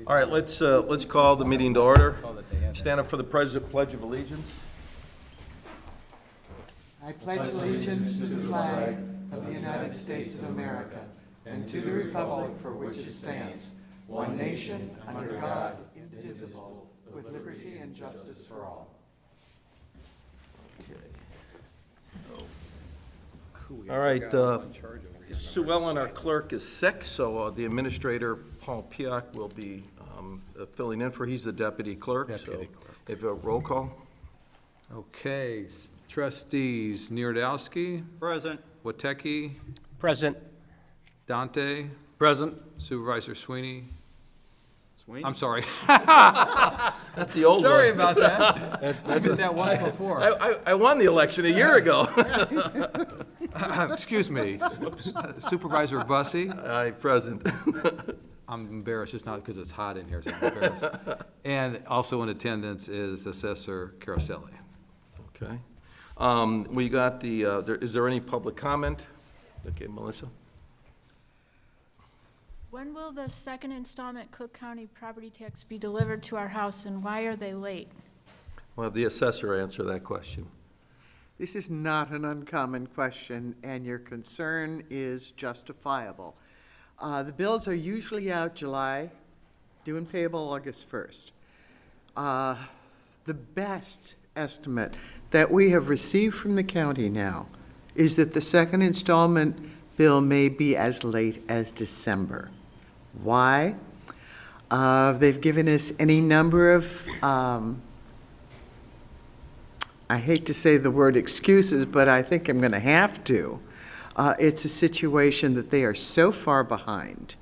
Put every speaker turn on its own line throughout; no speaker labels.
All right, let's call the meeting to order. Stand up for the Pledge of Allegiance.
I pledge allegiance to the flag of the United States of America and to the republic for which it stands, one nation, under God, indivisible, with liberty and justice for all.
All right, Sue Ellen, our clerk, is sick, so the administrator, Paul Piak, will be filling in for, he's the deputy clerk.
Deputy
so
clerk.
if a roll call.
Okay, trustees, Nierdowski,
Present.
Watecki,
Present.
Dante,
Present.
Supervisor Sweeney.
Sweeney?
I'm sorry.
That's the old
Sorry
one.
about that. I did that once before.
I won the election a year ago.
Excuse me, Supervisor Bussey.
Aye, present.
I'm embarrassed, it's not because it's hot in here, so I'm embarrassed. And also in attendance is Assessor Caroselli.
Okay. We got the, is there any public comment? Okay, Melissa?
When will the second installment Cook County property tax be delivered to our house, and why are they late?
We'll have the assessor answer that question.
This is not an uncommon question, and your concern is justifiable. The bills are usually out July, due and payable August 1st. The best estimate that we have received from the county now is that the second installment bill may be as late as December. Why? They've given us any number of, I hate to say the word excuses, but I think I'm going to have to. It's a situation that they are so far behind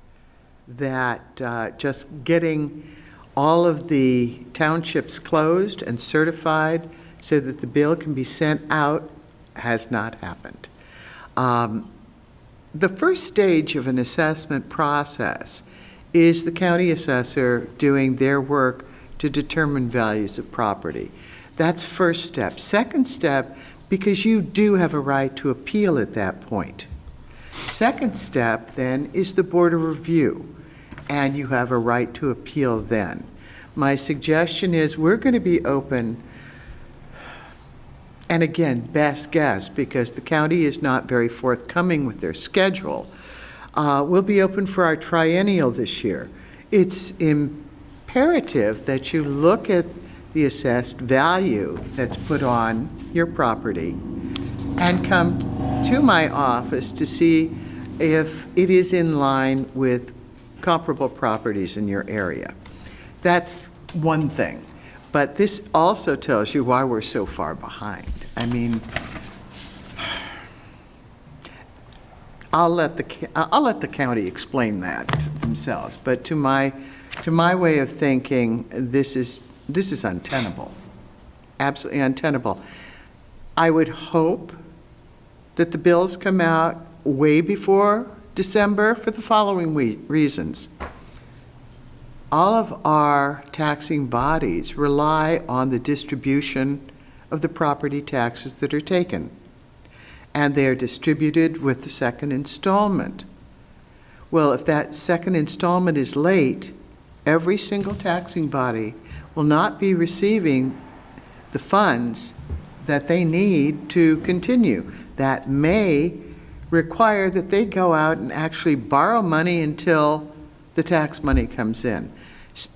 that just getting all of the townships closed and certified so that the bill can be sent out has not happened. The first stage of an assessment process is the county assessor doing their work to determine values of property. That's first step. Second step, because you do have a right to appeal at that point. Second step, then, is the board of review, and you have a right to appeal then. My suggestion is we're going to be open, and again, best guess, because the county is not very forthcoming with their schedule. We'll be open for our triennial this year. It's imperative that you look at the assessed value that's put on your property and come to my office to see if it is in line with comparable properties in your area. That's one thing. But this also tells you why we're so far behind. I mean, I'll let the county explain that themselves. But to my way of thinking, this is untenable, absolutely untenable. I would hope that the bills come out way before December for the following reasons. All of our taxing bodies rely on the distribution of the property taxes that are taken, and they are distributed with the second installment. Well, if that second installment is late, every single taxing body will not be receiving the funds that they need to continue. That may require that they go out and actually borrow money until the tax money comes in.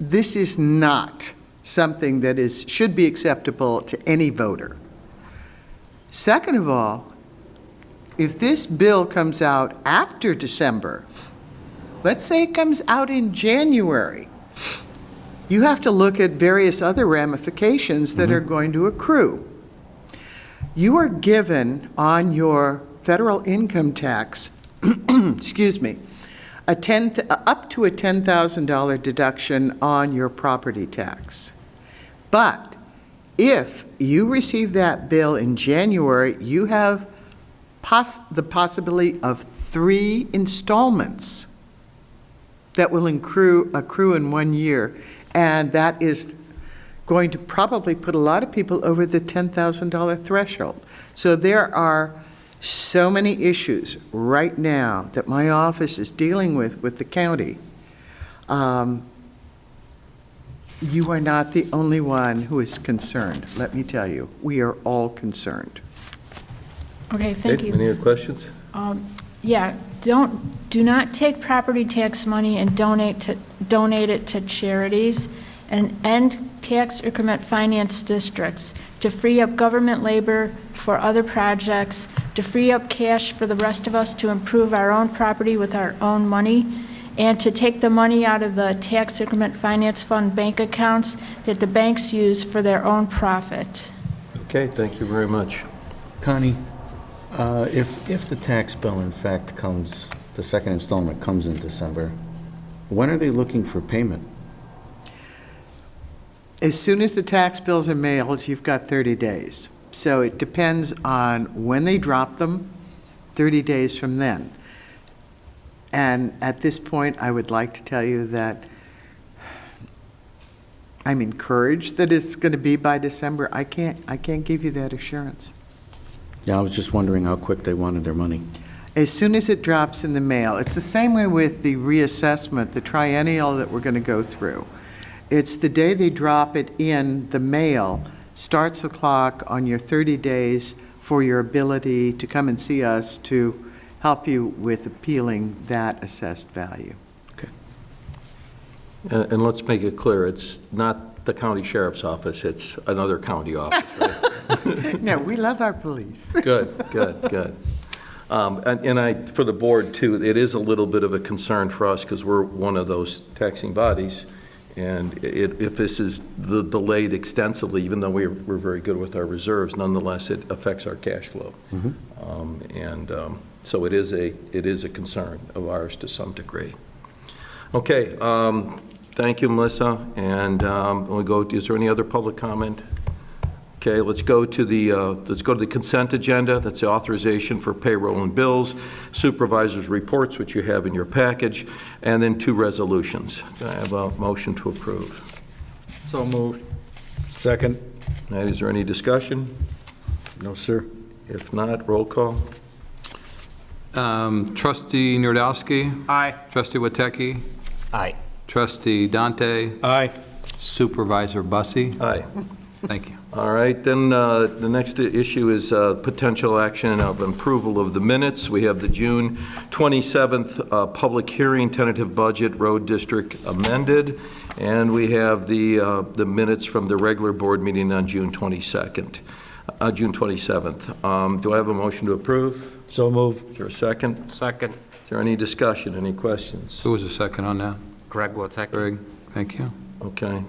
This is not something that should be acceptable to any voter. Second of all, if this bill comes out after December, let's say it comes out in January, you have to look at various other ramifications that are going to accrue. You are given on your federal income tax, excuse me, up to a $10,000 deduction on your property tax. But if you receive that bill in January, you have the possibility of 3 installments that will accrue in 1 year, and that is going to probably put a lot of people over the $10,000 threshold. So there are so many issues right now that my office is dealing with the county. You are not the only one who is concerned, let me tell you. We are all concerned.
Okay, thank
Okay,
you.
any other questions?
Yeah, do not take property tax money and donate it to charities, and end tax increment finance districts to free up government labor for other projects, to free up cash for the rest of us to improve our own property with our own money, and to take the money out of the tax increment finance fund bank accounts that the banks use for their own profit.
Okay, thank you very much.
Connie, if the tax bill in fact comes, the second installment comes in December, when are they looking for payment?
As soon as the tax bills are mailed, you've got 30 days. So it depends on when they drop them, 30 days from then. And at this point, I would like to tell you that I'm encouraged that it's going to be by December. I can't give you that assurance.
Yeah, I was just wondering how quick they wanted their money.
As soon as it drops in the mail, it's the same way with the reassessment, the triennial that we're going to go through. It's the day they drop it in the mail, starts the clock on your 30 days for your ability to come and see us to help you with appealing that assessed value.
Okay.
And let's make it clear, it's not the county sheriff's office, it's another county office, right?
No, we love our police.
Good, good, good. And for the board too, it is a little bit of a concern for us because we're one of those taxing bodies. And if this is delayed extensively, even though we're very good with our reserves, nonetheless, it affects our cash flow. So it is a concern of ours to some degree. Okay, thank you, Melissa. And we'll go. Is there any other public comment? Okay, let's go to the consent agenda. That's the authorization for payroll and bills, supervisors' reports, which you have in your package, and then 2 resolutions. Do I have a motion to approve?
So moved. Second.
Is there any discussion?
No, sir.
If not, roll call.
Trustee Nerdowski.
Aye.
Trustee Watecki.
Aye.
Trustee Dante.
Aye.
Supervisor Bussie.
Aye.
Thank you.
All right, then the next issue is potential action of approval of the minutes. We have the June 27th public hearing, tentative budget, road district amended, and we have the minutes from the regular board meeting on June 27th. Do I have a motion to approve?
So moved.
Is there a second?
Second.
Is there any discussion, any questions?
Who was the second on that?
Greg Wozek.
Greg, thank you.
Okay.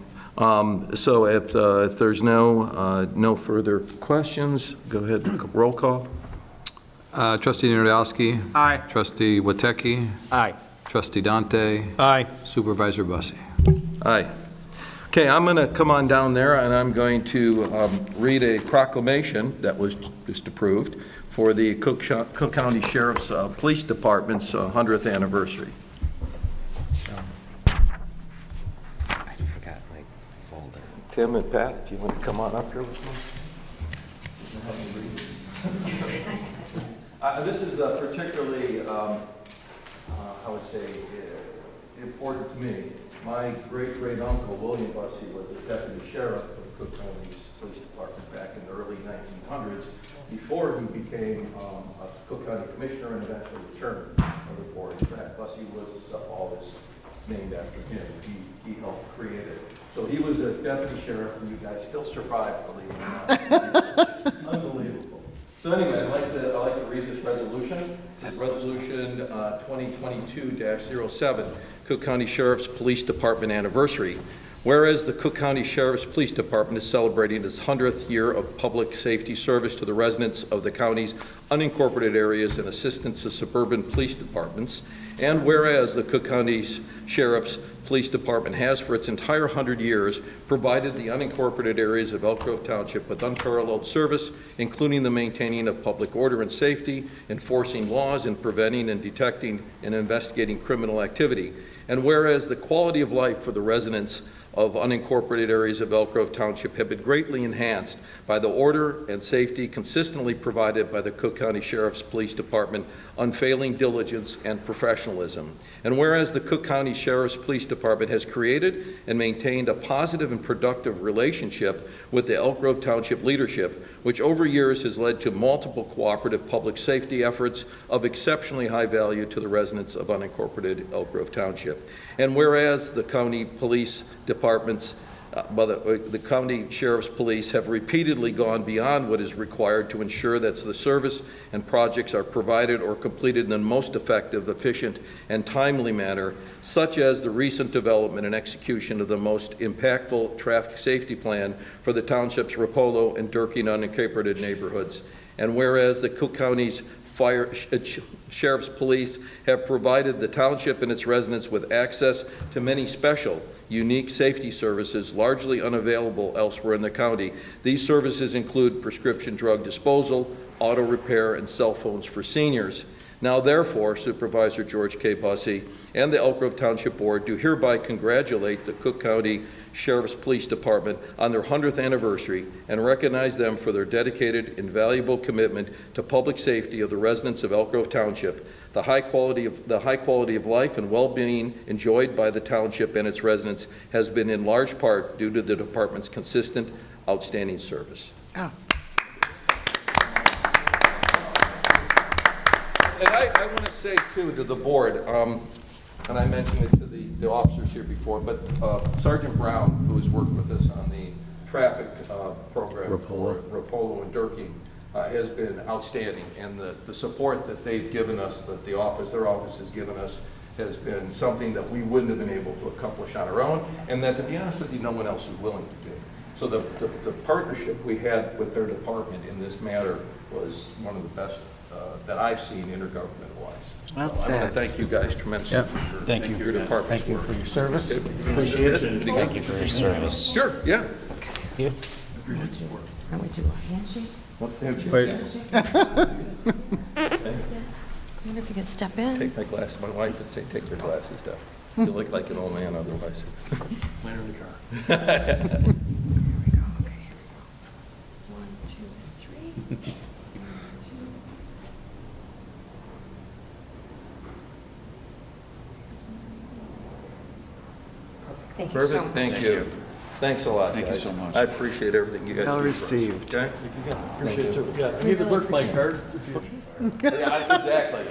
So if there's no further questions, go ahead, roll call.
Trustee Nerdowski.
Aye.
Trustee Watecki.
Aye.
Trustee Dante.
Aye.
Supervisor Bussie.
Aye. Okay, I'm going to come on down there, and I'm going to read a proclamation that was just approved for the Cook County Sheriff's Police Department's 100th anniversary. Tim and Pat, if you want to come on up here with me. This is particularly, I would say, important to me. My great-great-uncle, William Bussie, was the deputy sheriff of the Cook County Police Department back in the early 1900s, before he became a Cook County commissioner and eventually chairman of the board. In fact, Bussie was all this named after him. He helped create it. So he was a deputy sheriff, and you guys still survived, believe it or not. Unbelievable. So anyway, I'd like to read this resolution. It's Resolution 2022-07, Cook County Sheriff's Police Department Anniversary. Whereas the Cook County Sheriff's Police Department is celebrating its 100th year of public safety service to the residents of the county's unincorporated areas and assistance to suburban police departments, and whereas the Cook County Sheriff's Police Department has, for its entire 100 years, provided the unincorporated areas of Elk Grove Township with unparalleled service, including the maintaining of public order and safety, enforcing laws, and preventing and detecting and investigating criminal activity. And whereas the quality of life for the residents of unincorporated areas of Elk Grove Township have been greatly enhanced by the order and safety consistently provided by the Cook County Sheriff's Police Department, unfailing diligence and professionalism. And whereas the Cook County Sheriff's Police Department has created and maintained a positive and productive relationship with the Elk Grove Township leadership, which over years has led to multiple cooperative public safety efforts of exceptionally high value to the residents of unincorporated Elk Grove Township. And whereas the county police departments, the county sheriff's police have repeatedly gone beyond what is required to ensure that the service and projects are provided or completed in the most effective, efficient, and timely manner, such as the recent development and execution of the most impactful traffic safety plan for the township's Rapolo and Durkee unincorporated neighborhoods. And whereas the Cook County's Sheriff's Police have provided the township and its residents with access to many special, unique safety services largely unavailable elsewhere in the county. These services include prescription drug disposal, auto repair, and cell phones for seniors. Now therefore, Supervisor George K. Bussey and the Elk Grove Township Board do hereby congratulate the Cook County Sheriff's Police Department on their 100th anniversary and recognize them for their dedicated, invaluable commitment to public safety of the residents of Elk Grove Township. The high quality of life and well-being enjoyed by the township and its residents has been in large part due to the department's consistent, outstanding service.
Oh.
And I want to say, too, to the board, and I mentioned it to the officers here before, but Sergeant Brown, who has worked with us on the traffic program for Rapolo and Durkee, has been outstanding. And the support that they've given us, that their office has given us, has been something that we wouldn't have been able to accomplish on our own, and that, to be honest with you, no one else was willing to do. So the partnership we had with their department in this matter was one of the best that I've seen intergovernmental-wise.
Well
So I want
said.
to thank you guys tremendously.
Yep.
For
Thank you.
your department's
Thank you
work.
for your service. Appreciate it.
Thank you for your service.
Sure, yeah.
You.
Can we do a handshake?
Wait.
Maybe if you could step in.
Take my glasses. My wife would say, take your glasses down. You look like an old man otherwise.
Here we go. Okay, here we go. 1, 2, and 3. 1, 2. Thank you so
Perfect,
much.
thank you. Thanks a lot, guys.
Thank you so much.
I appreciate everything you guys do
Well
for us,
received.
Okay?
Appreciate it. Yeah, I need to work my card.
Yeah, exactly.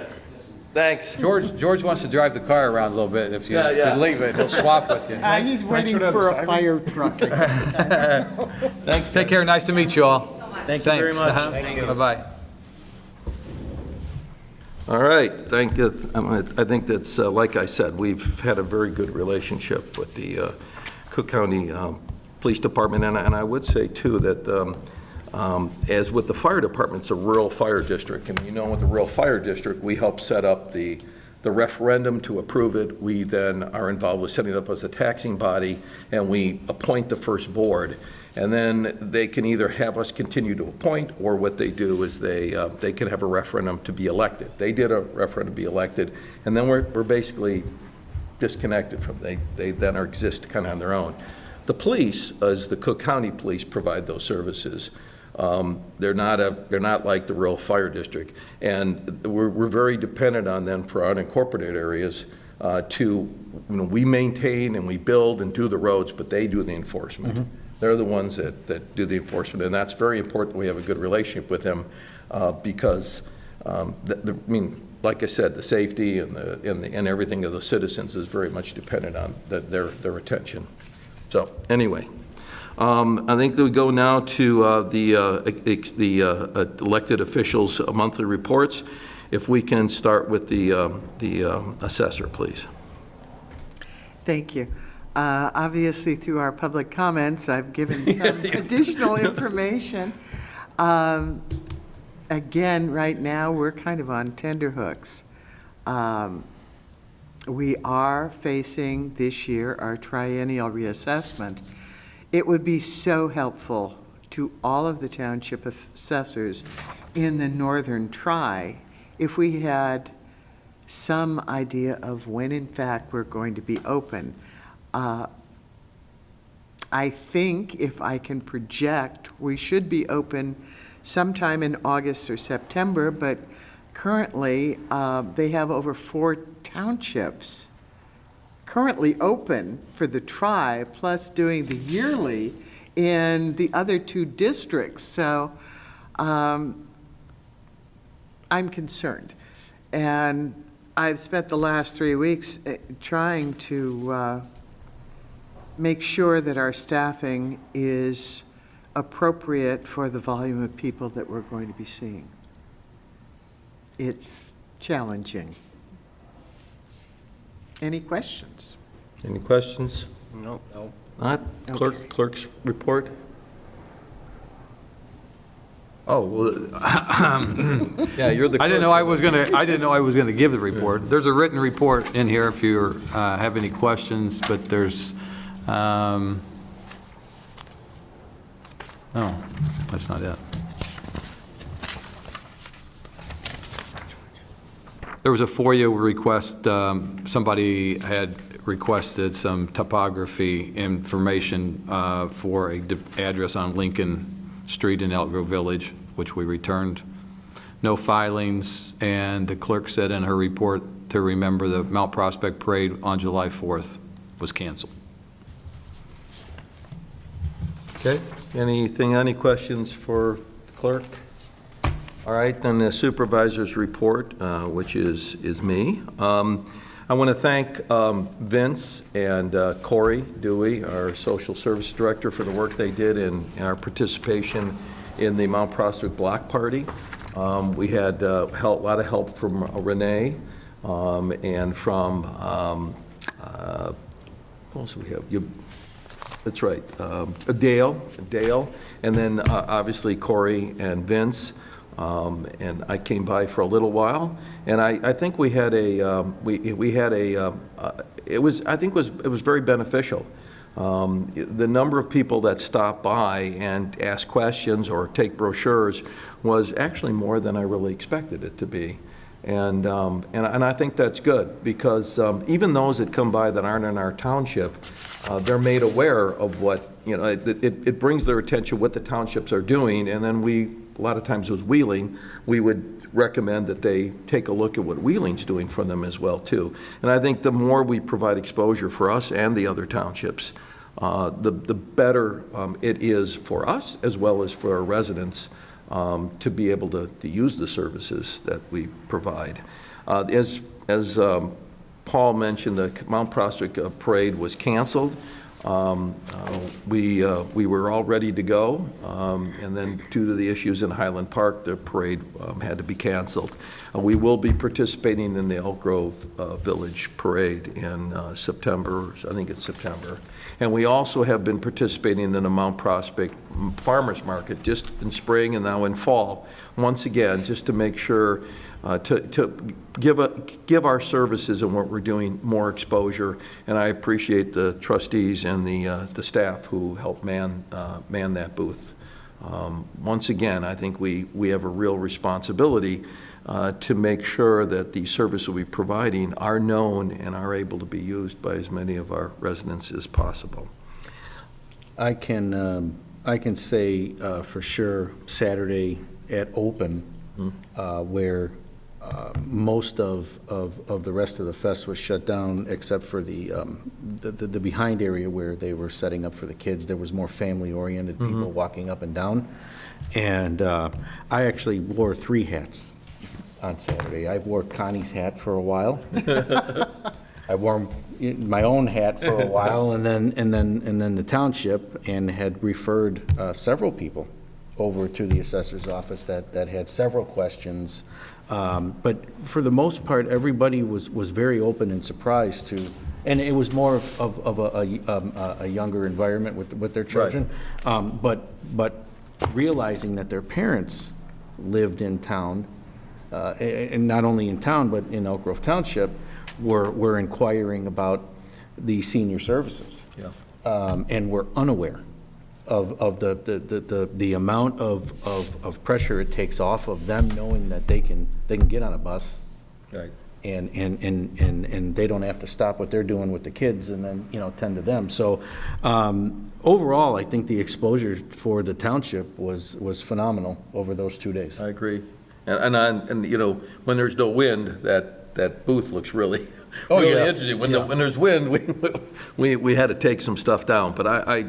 Thanks.
George wants to drive the car around a little bit. If you
Yeah, yeah.
could leave it, he'll swap with you.
He's waiting for a fire truck.
Thanks.
Take care, nice to meet you all.
Thank you very much.
Bye-bye.
All right, thank you. I think that's, like I said, we've had a very good relationship with the Cook County Police Department, and I would say, too, that as with the fire department, it's a rural fire district, and you know, with the rural fire district, we help set up the referendum to approve it. We then are involved with setting it up as a taxing body, and we appoint the first board. And then they can either have us continue to appoint, or what they do is they can have a referendum to be elected. They did a referendum to be elected, and then we're basically disconnected from them. They then exist kind of on their own. The police, as the Cook County Police, provide those services. They're not like the rural fire district, and we're very dependent on them for our unincorporated areas. We maintain and we build and do the roads, but they do the enforcement. Mm-hmm. They're the ones that do the enforcement, and that's very important. We have a good relationship with them because, like I said, the safety and everything of the citizens is very much dependent on their attention. So anyway, I think that we go now to the elected officials' monthly reports. If we can start with the assessor, please.
Thank you. Obviously, through our public comments, I've given some additional information. Again, right now, we're kind of on tenterhooks. We are facing this year our triennial reassessment. It would be so helpful to all of the township assessors in the northern tri if we had some idea of when, in fact, we're going to be open. I think if I can project, we should be open sometime in August or September, but currently, they have over 4 townships currently open for the try, plus doing the yearly in the other 2 districts. So I'm concerned. And I've spent the last 3 weeks trying to make sure that our staffing is appropriate for the volume of people that we're going to be seeing. It's challenging. Any questions?
Any questions?
No.
Not?
Okay.
Clerk's report?
Oh, well,
Yeah, you're the clerk.
I didn't know I was gonna give the report. There's a written report in here if you have any questions, but there's, no, that's not it. There was a FOIA request, somebody had requested some topography information for a address on Lincoln Street in Elk Grove Village, which we returned. No filings, and the clerk said in her report to remember the Mount Prospect Parade on July 4th was canceled.
Okay, any questions for the clerk? All right, then the supervisor's report, which is me. I want to thank Vince and Corey Dewey, our social service director, for the work they did in our participation in the Mount Prospect Block Party. We had a lot of help from Renee and from, what else do we have? That's right, Dale, and then obviously Corey and Vince. And I came by for a little while, and I think we had it was very beneficial. The number of people that stopped by and asked questions or take brochures was actually more than I really expected it to be. And I think that's good, because even those that come by that aren't in our township, they're made aware of what, it brings their attention what the townships are doing, and then a lot of times it was Wheeling, we would recommend that they take a look at what Wheeling's doing for them as well, too. And I think the more we provide exposure for us and the other townships, the better it is for us as well as for our residents to be able to use the services that we provide. As Paul mentioned, the Mount Prospect Parade was canceled. We were all ready to go, and then due to the issues in Highland Park, the parade had to be canceled. We will be participating in the Elk Grove Village Parade in September, I think it's September. And we also have been participating in the Mount Prospect Farmers Market just in spring and now in fall, once again, just to make sure to give our services and what we're doing more exposure. And I appreciate the trustees and the staff who helped man that booth. Once again, I think we have a real responsibility to make sure that the services we're providing are known and are able to be used by as many of our residents as possible.
I can say for sure Saturday at Open, where most of the rest of the fest was shut down except for the behind area where they were setting up for the kids. There was more family-oriented people walking up and down. And I actually wore 3 hats on Saturday. I wore Connie's hat for a while. I wore my own hat for a while, and then the township, and had referred several people over to the assessor's office that had several questions. But for the most part, everybody was very open and surprised to, and it was more of a younger environment with their children. Right. But realizing that their parents lived in town, and not only in town, but in Elk Grove Township, were inquiring about the senior services. Yeah. And were unaware of the amount of pressure it takes off of them knowing that they can get on a bus,
right,
and they don't have to stop what they're doing with the kids and then, tend to them. So overall, I think the exposure for the township was phenomenal over those 2 days.
I agree. And when there's no wind, that booth looks really, really
yeah.
interesting. When there's wind, we had to take some stuff down. But I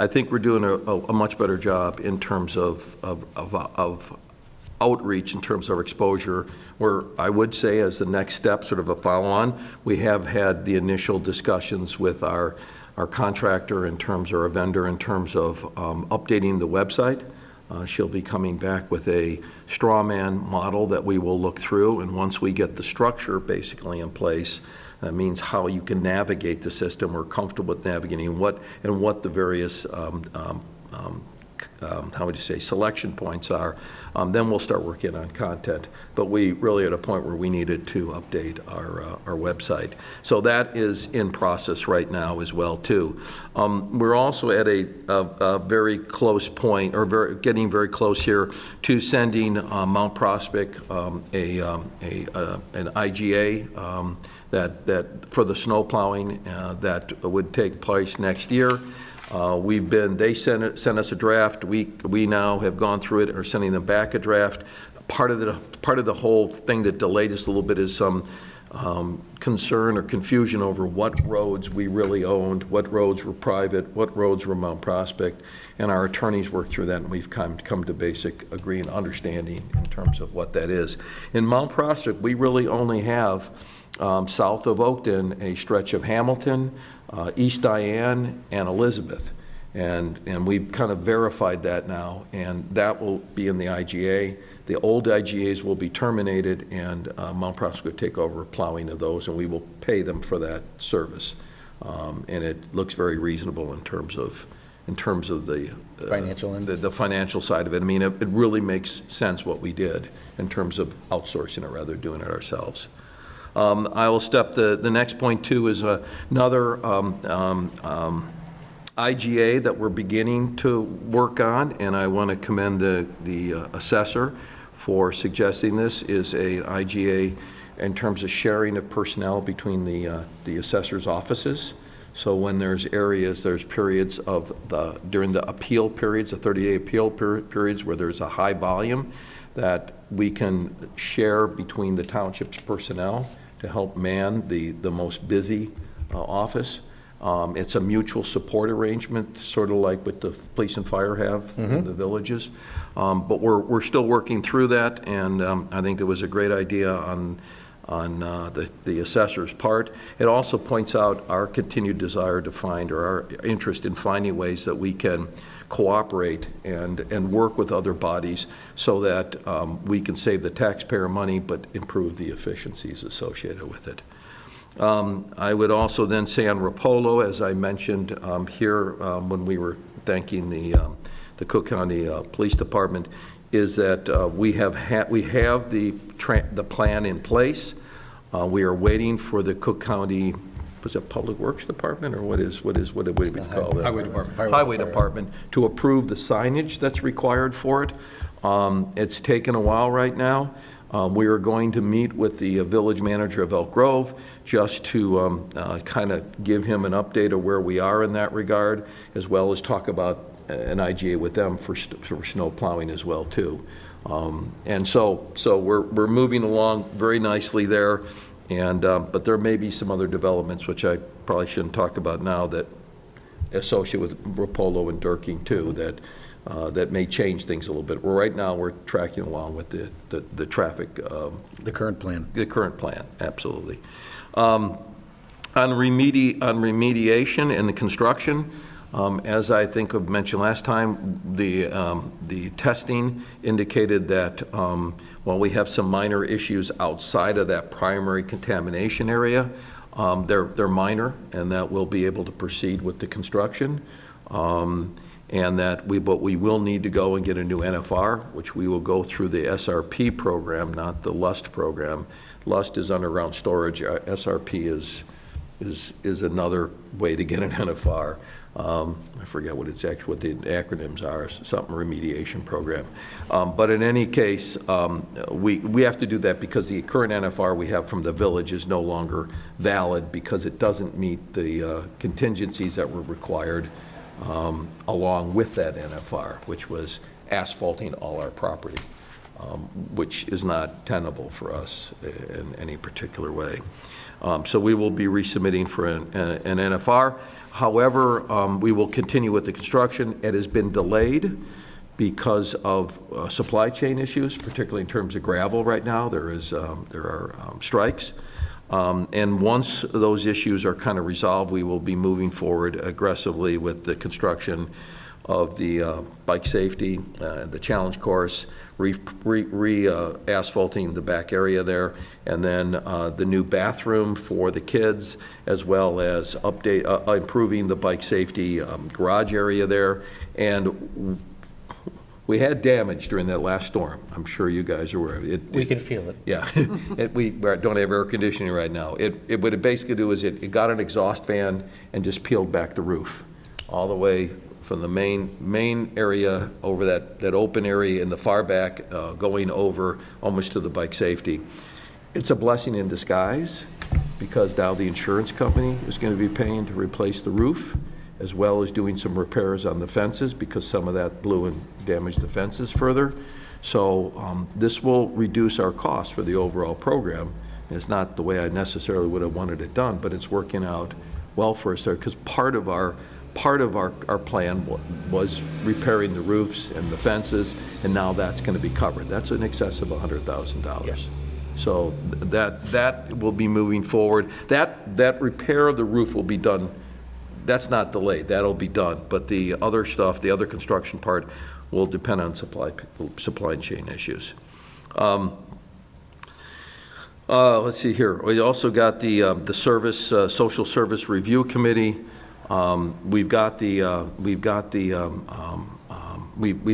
think we're doing a much better job in terms of outreach, in terms of our exposure, where I would say as the next step, sort of a follow-on, we have had the initial discussions with our contractor in terms, or a vendor in terms of updating the website. She'll be coming back with a straw man model that we will look through, and once we get the structure basically in place, that means how you can navigate the system. We're comfortable with navigating what the various how would you say, selection points are, then we'll start working on content. But we really at a point where we needed to update our website. So that is in process right now as well, too. We're also at a very close point, or getting very close here, to sending Mount Prospect an IGA that for the snow plowing that would take place next year. They sent us a draft. We now have gone through it, are sending them back a draft. Part of the whole thing that delayed us a little bit is some concern or confusion over what roads we really owned, what roads were private, what roads were Mount Prospect, and our attorneys worked through that, and we've come to basic agreeing and understanding in terms of what that is. In Mount Prospect, we really only have south of Oakton a stretch of Hamilton, East Diane, and Elizabeth. And we've kind of verified that now, and that will be in the IGA. The old IGAs will be terminated, and Mount Prospect will take over plowing of those, and we will pay them for that service. And it looks very reasonable in terms of the
Financial end?
the financial side of it. I mean, it really makes sense what we did in terms of outsourcing it rather than doing it ourselves. I will step, the next point too is another IGA that we're beginning to work on, and I want to commend the assessor for suggesting this, is a IGA in terms of sharing of personnel between the assessor's offices. So when there's periods of during the appeal periods, the 30-day appeal periods where there's a high volume, that we can share between the township's personnel to help man the most busy office. It's a mutual support arrangement, sort of like what the police and fire have in the villages. But we're still working through that, and I think there was a great idea on the assessor's part. It also points out our continued desire to find, or our interest in finding ways that we can cooperate and work with other bodies so that we can save the taxpayer money but improve the efficiencies associated with it. I would also then say on Rapolo, as I mentioned here when we were thanking the Cook County Police Department, is that we have the plan in place. We are waiting for the Cook County, was it Public Works Department, or what do we call that?
Highway Department.
Highway Department, to approve the signage that's required for it. It's taken a while right now. We are going to meet with the village manager of Elk Grove just to kind of give him an update of where we are in that regard, as well as talk about an IGA with them for snow plowing as well too. And so we're moving along very nicely there, and but there may be some other developments which I probably shouldn't talk about now that associate with Rapolo and Durking too, that may change things a little bit. Well, right now we're tracking along with the traffic.
The current plan.
The current plan, absolutely. On remediation and the construction, as I think I've mentioned last time, the testing indicated that while we have some minor issues outside of that primary contamination area, they're minor, and that we'll be able to proceed with the construction. And that but we will need to go and get a new NFR, which we will go through the SRP program, not the LUST program. LUST is underground storage. SRP is is another way to get an NFR. I forget what the acronyms are, something remediation program. But in any case, we have to do that because the current NFR we have from the village is no longer valid because it doesn't meet the contingencies that were required along with that NFR, which was asphalting all our property, which is not tenable for us in any particular way. So we will be resubmitting for an NFR. However, we will continue with the construction. It has been delayed because of supply chain issues, particularly in terms of gravel right now. There are strikes. And once those issues are kind of resolved, we will be moving forward aggressively with the construction of the bike safety, the challenge course, asphalting the back area there, and then the new bathroom for the kids, as well as improving the bike safety garage area there. And we had damage during that last storm. I'm sure you guys are aware of it.
We can feel it.
Yeah, we don't have air conditioning right now. What it basically do is it got an exhaust fan and just peeled back the roof all the way from the main area over that open area in the far back, going over almost to the bike safety. It's a blessing in disguise because now the insurance company is going to be paying to replace the roof, as well as doing some repairs on the fences because some of that blew and damaged the fences further. So this will reduce our costs for the overall program. It's not the way I necessarily would have wanted it done, but it's working out well for us there because part of our plan was repairing the roofs and the fences, and now that's going to be covered. That's in excess of $100,000.
Yes.
So that will be moving forward. That repair of the roof will be done. That's not delayed. That'll be done. But the other stuff, the other construction part, will depend on supply chain issues. Let's see here. We also got the social service review committee. We've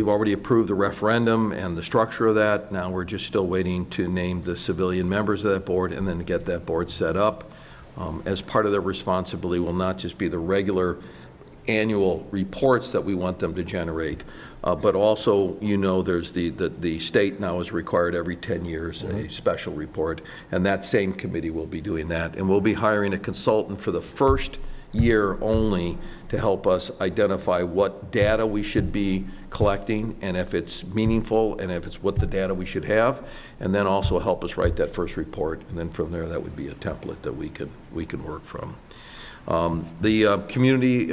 already approved the referendum and the structure of that. Now we're just still waiting to name the civilian members of that board and then to get that board set up. As part of their responsibility will not just be the regular annual reports that we want them to generate, but also, there's the state now is required every 10 years a special report, and that same committee will be doing that. And we'll be hiring a consultant for the first year only to help us identify what data we should be collecting and if it's meaningful and if it's what the data we should have, and then also help us write that first report, and then from there that would be a template that we can work from. The Community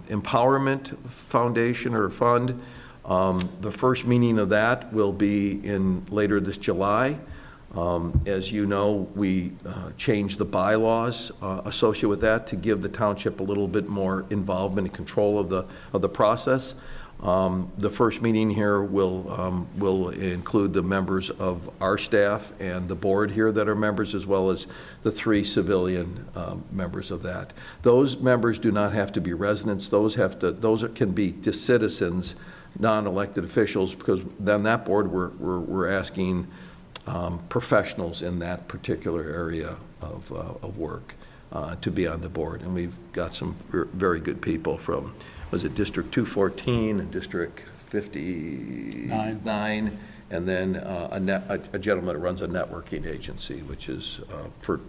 Empowerment Foundation or Fund, the first meeting of that will be later this July. As you know, we changed the bylaws associated with that to give the township a little bit more involvement and control of the process. The first meeting here will include the members of our staff and the board here that are members, as well as the 3 civilian members of that. Those members do not have to be residents. Those can be just citizens, non-elected officials, because then that board we're asking professionals in that particular area of work to be on the board. And we've got some very good people from, was it District 214 and District 59, and then a gentleman that runs a networking agency, which is for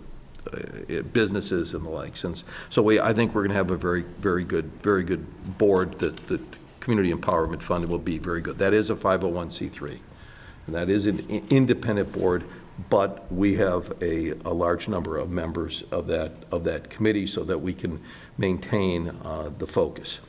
businesses and the likes. And so I think we're going to have a very good board. The Community Empowerment Fund will be very good. That is a 501c3. And that is an independent board, but we have a large number of members of that committee so that we can maintain the focus.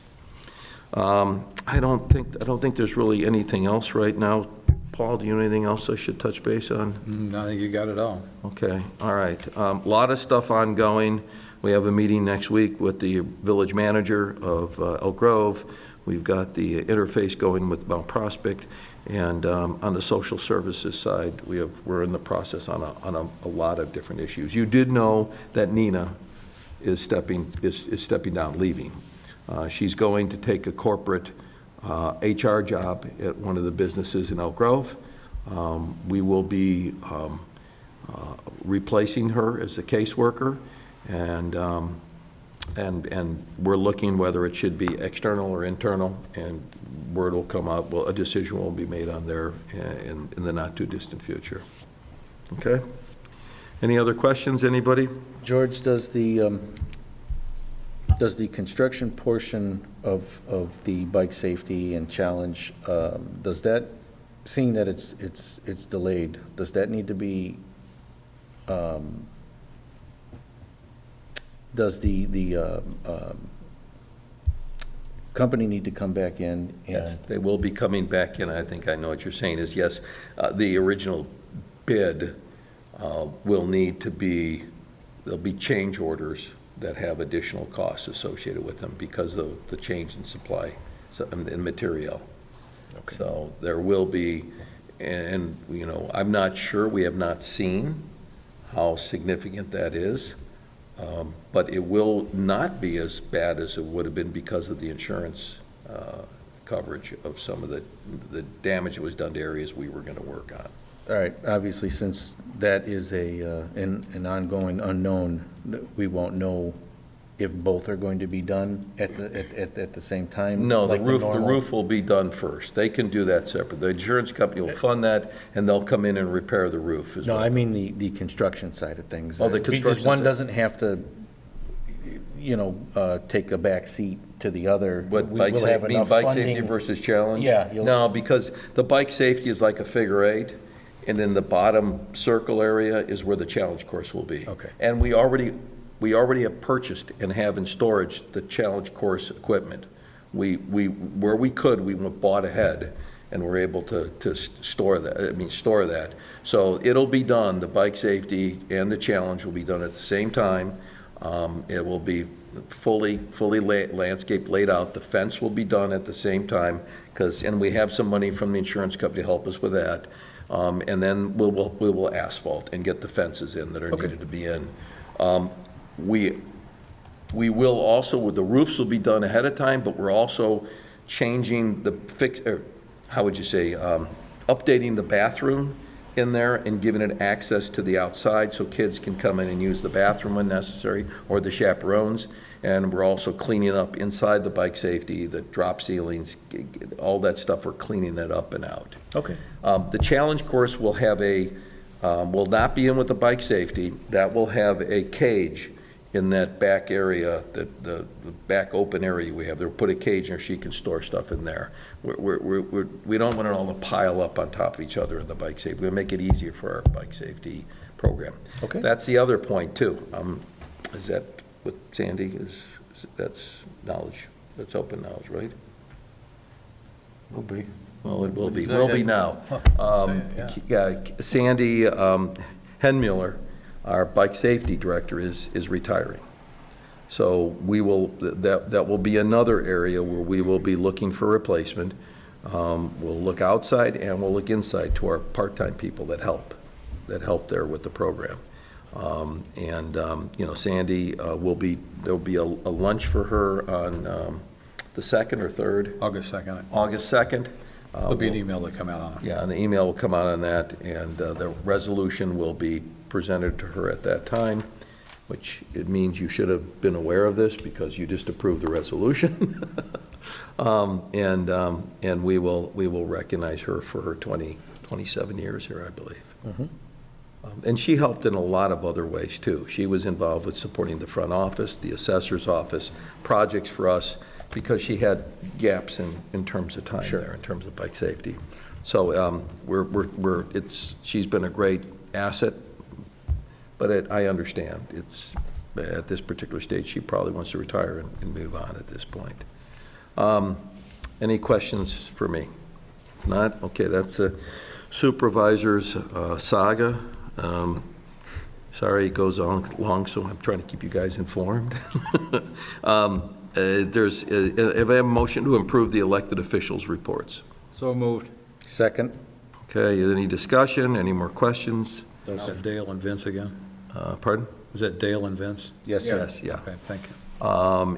I don't think there's really anything else right now. Paul, do you have anything else I should touch base on?
I think you got it all.
Okay, all right. A lot of stuff ongoing. We have a meeting next week with the village manager of Elk Grove. We've got the interface going with Mount Prospect. And on the social services side, we're in the process on a lot of different issues. You did know that Nina is stepping down, leaving. She's going to take a corporate HR job at one of the businesses in Elk Grove. We will be replacing her as a caseworker, And we're looking whether it should be external or internal, and word will come out, well, a decision will be made on there in the not-too-distant future. Okay? Any other questions, anybody?
George, does the construction portion of the bike safety and challenge, does that, seeing that it's delayed, does that need to be, does the company need to come back in?
Yes,
And
they will be coming back in. I think I know what you're saying is, yes, the original bid will need to be, there'll be change orders that have additional costs associated with them because of the change in supply and material.
Okay.
So there will be, and, I'm not sure, we have not seen how significant that is, but it will not be as bad as it would have been because of the insurance coverage of some of the damage that was done to areas we were going to work on.
all right, obviously, since that is an ongoing unknown, we won't know if both are going to be done at the same time?
No, the
like
roof
normal?
will be done first. They can do that separate. The insurance company will fund that, and they'll come in and repair the roof as
No,
well.
I mean the construction side of things.
Oh, the
Because
construction
one
side.
doesn't have to, take a back seat to the other.
What,
We
bike
will
safety,
have
mean
enough
bike safety
funding.
versus challenge?
Yeah,
No, because the bike safety is like a figure eight, and then the bottom circle area is where the challenge course will be.
Okay.
And we already have purchased and have in storage the challenge course equipment. Where we could, we bought ahead, and we're able to store that. So it'll be done, the bike safety and the challenge will be done at the same time. It will be fully landscape laid out. The fence will be done at the same time, and we have some money from the insurance company to help us with that. And then we will asphalt and get the fences in that are needed to be in. We will also, the roofs will be done ahead of time, but we're also changing updating the bathroom in there and giving it access to the outside so kids can come in and use the bathroom when necessary, or the chaperones. And we're also cleaning up inside the bike safety, the drop ceilings, all that stuff, we're cleaning that up and out.
Okay.
The challenge course will have will not be in with the bike safety. That will have a cage in that back area, the back open area we have. They'll put a cage in there, she can store stuff in there. We don't want it all to pile up on top of each other in the bike safety. We'll make it easier for our bike safety program.
Okay.
That's the other point too. Is that what Sandy that's knowledge, that's open knowledge, right?
Will be.
Well, it will be now. Sandy Henmueller, our bike safety director, is retiring. So that will be another area where we will be looking for replacement. We'll look outside and we'll look inside to our part-time people that help there with the program. Sandy there'll be a lunch for her on the 2nd or 3rd?
August 2nd.
August 2nd.
There'll be an email that come out on it.
Yeah, and the email will come out on that, and the resolution will be presented to her at that time, which it means you should have been aware of this because you just approved the resolution. And we will recognize her for her 27 years here, I believe.
Mm-hmm.
And she helped in a lot of other ways, too. She was involved with supporting the front office, the assessor's office, projects for us, because she had gaps in terms of time there, in terms of bike safety. So she's been a great asset, but I understand. At this particular stage, she probably wants to retire and move on at this point. Any questions for me? If not, okay, that's a supervisor's saga. Sorry, it goes on long, so I'm trying to keep you guys informed. If I have a motion to improve the elected officials' reports.
So moved.
Second?
Okay, any discussion, any more questions?
Is that Dale and Vince again?
Pardon?
Is that Dale and Vince?
Yes, sir.
Yes, yeah.
Okay, thank you.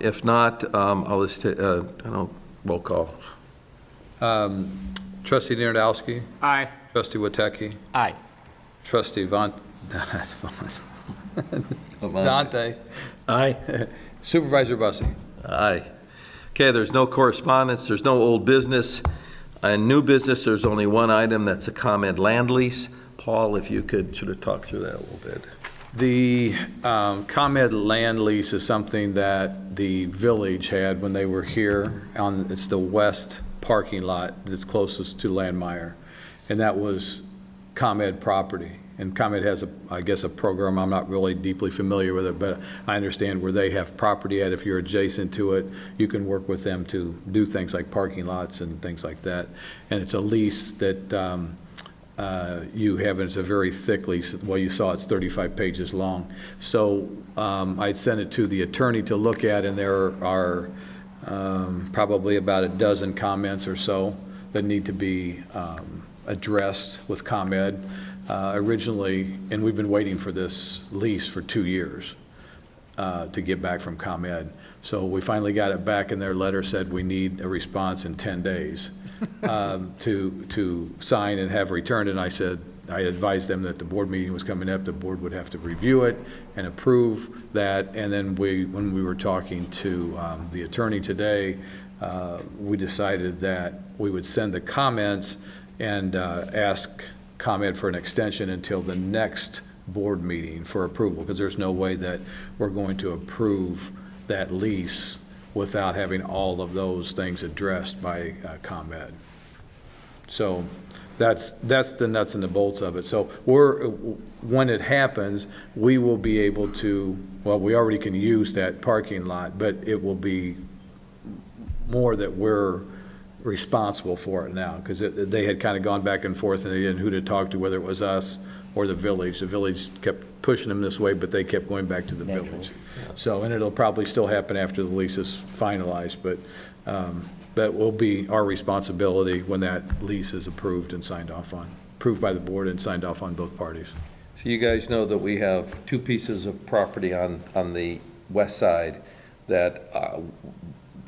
If not, I'll just, roll call.
Trustee Narodowski.
Aye.
Trustee Watecki.
Aye.
Trustee
Dante.
Aye. Supervisor Bussie.
Aye. Okay, there's no correspondence, there's no old business. And new business, there's only one item, that's a ComEd land lease. Paul, if you could sort of talk through that a little bit.
The ComEd land lease is something that the village had when they were here on, it's the west parking lot that's closest to Landmeier. And that was ComEd property. And ComEd has, I guess, a program, I'm not really deeply familiar with it, but I understand where they have property at. If you're adjacent to it, you can work with them to do things like parking lots and things like that. And it's a lease that you have, and it's a very thick lease. Well, you saw it's 35 pages long. So I'd sent it to the attorney to look at, and there are probably about a dozen comments or so that need to be addressed with ComEd. Originally, and we've been waiting for this lease for 2 years to get back from ComEd. So we finally got it back, and their letter said we need a response in 10 days to sign and have returned. And I said, I advised them that the board meeting was coming up, the board would have to review it and approve that. And then when we were talking to the attorney today, we decided that we would send the comments and ask ComEd for an extension until the next board meeting for approval, because there's no way that we're going to approve that lease without having all of those things addressed by ComEd. So that's the nuts and the bolts of it. So when it happens, we will be able to, well, we already can use that parking lot, but it will be more that we're responsible for it now, because they had kind of gone back and forth, and they didn't know who to talk to, whether it was us or the village. The village kept pushing them this way, but they kept going back to the village. So, and it'll probably still happen after the lease is finalized, but that will be our responsibility when that lease is approved and signed off on, approved by the board and signed off on both parties.
So you guys know that we have 2 pieces of property on the west side that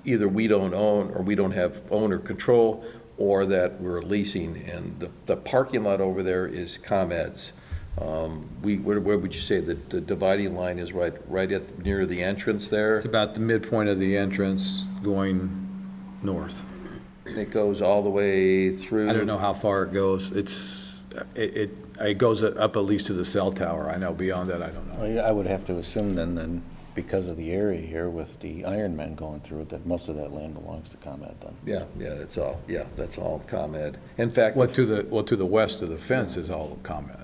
either we don't own, or we don't have owner control, or that we're leasing. And the parking lot over there is ComEd's. Where would you say that the dividing line is? Right at near the entrance there?
It's about the midpoint of the entrance going north.
And it goes all the way through?
I don't know how far it goes. It goes up at least to the cell tower. I know beyond that, I don't know.
Well, I would have to assume then because of the area here with the Ironman going through it, that most of that land belongs to ComEd then.
Yeah, that's all ComEd. In fact,
What to the west of the fence is all ComEd.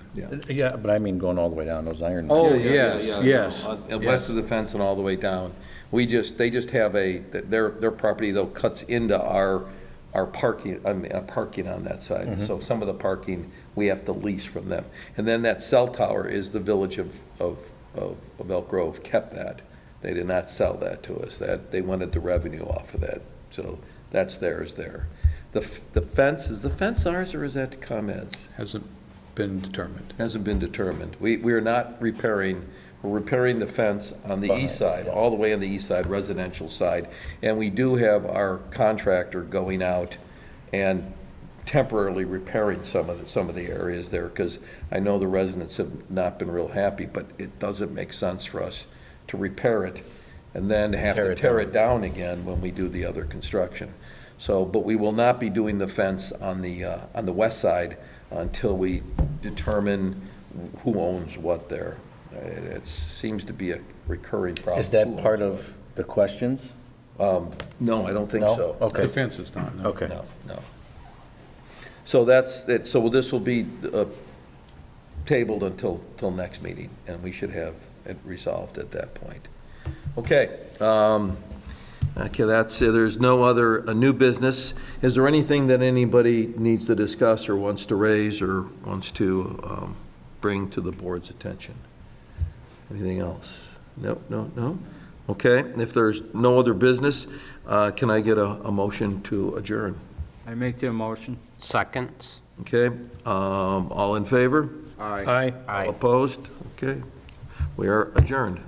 Yeah, but I mean going all the way down those Ironman.
Oh, yes.
West of the fence and all the way down. They just have their property though cuts into our parking, parking on that side.
Mm-hmm.
So some of the parking we have to lease from them. And then that cell tower is the village of Elk Grove kept that. They did not sell that to us. That they wanted the revenue off of that. So that's theirs there. The fence, is the fence ours or is that ComEd's?
Hasn't been determined.
Hasn't been determined. We are not repairing, we're repairing the fence on the east side,
yeah.
all the way on the east side, residential side. And we do have our contractor going out and temporarily repairing some of the areas there, because I know the residents have not been real happy, but it doesn't make sense for us to repair it and then have to tear it down again when we do the other construction. So, but we will not be doing the fence on the west side until we determine who owns what there. It seems to be a recurring problem.
Is that part of the questions?
No, I don't think
No?
so.
Okay.
The fence is not, no.
Okay.
No. So that's it. So this will be tabled until next meeting, and we should have it resolved at that point. Okay. Okay, that's it. There's no other new business. Is there anything that anybody needs to discuss or wants to raise or wants to bring to the board's attention? Anything else? No? Okay, if there's no other business, can I get a motion to adjourn?
I make the motion.
Second.
Okay, all in favor?
Aye.
All opposed? Okay, we are adjourned.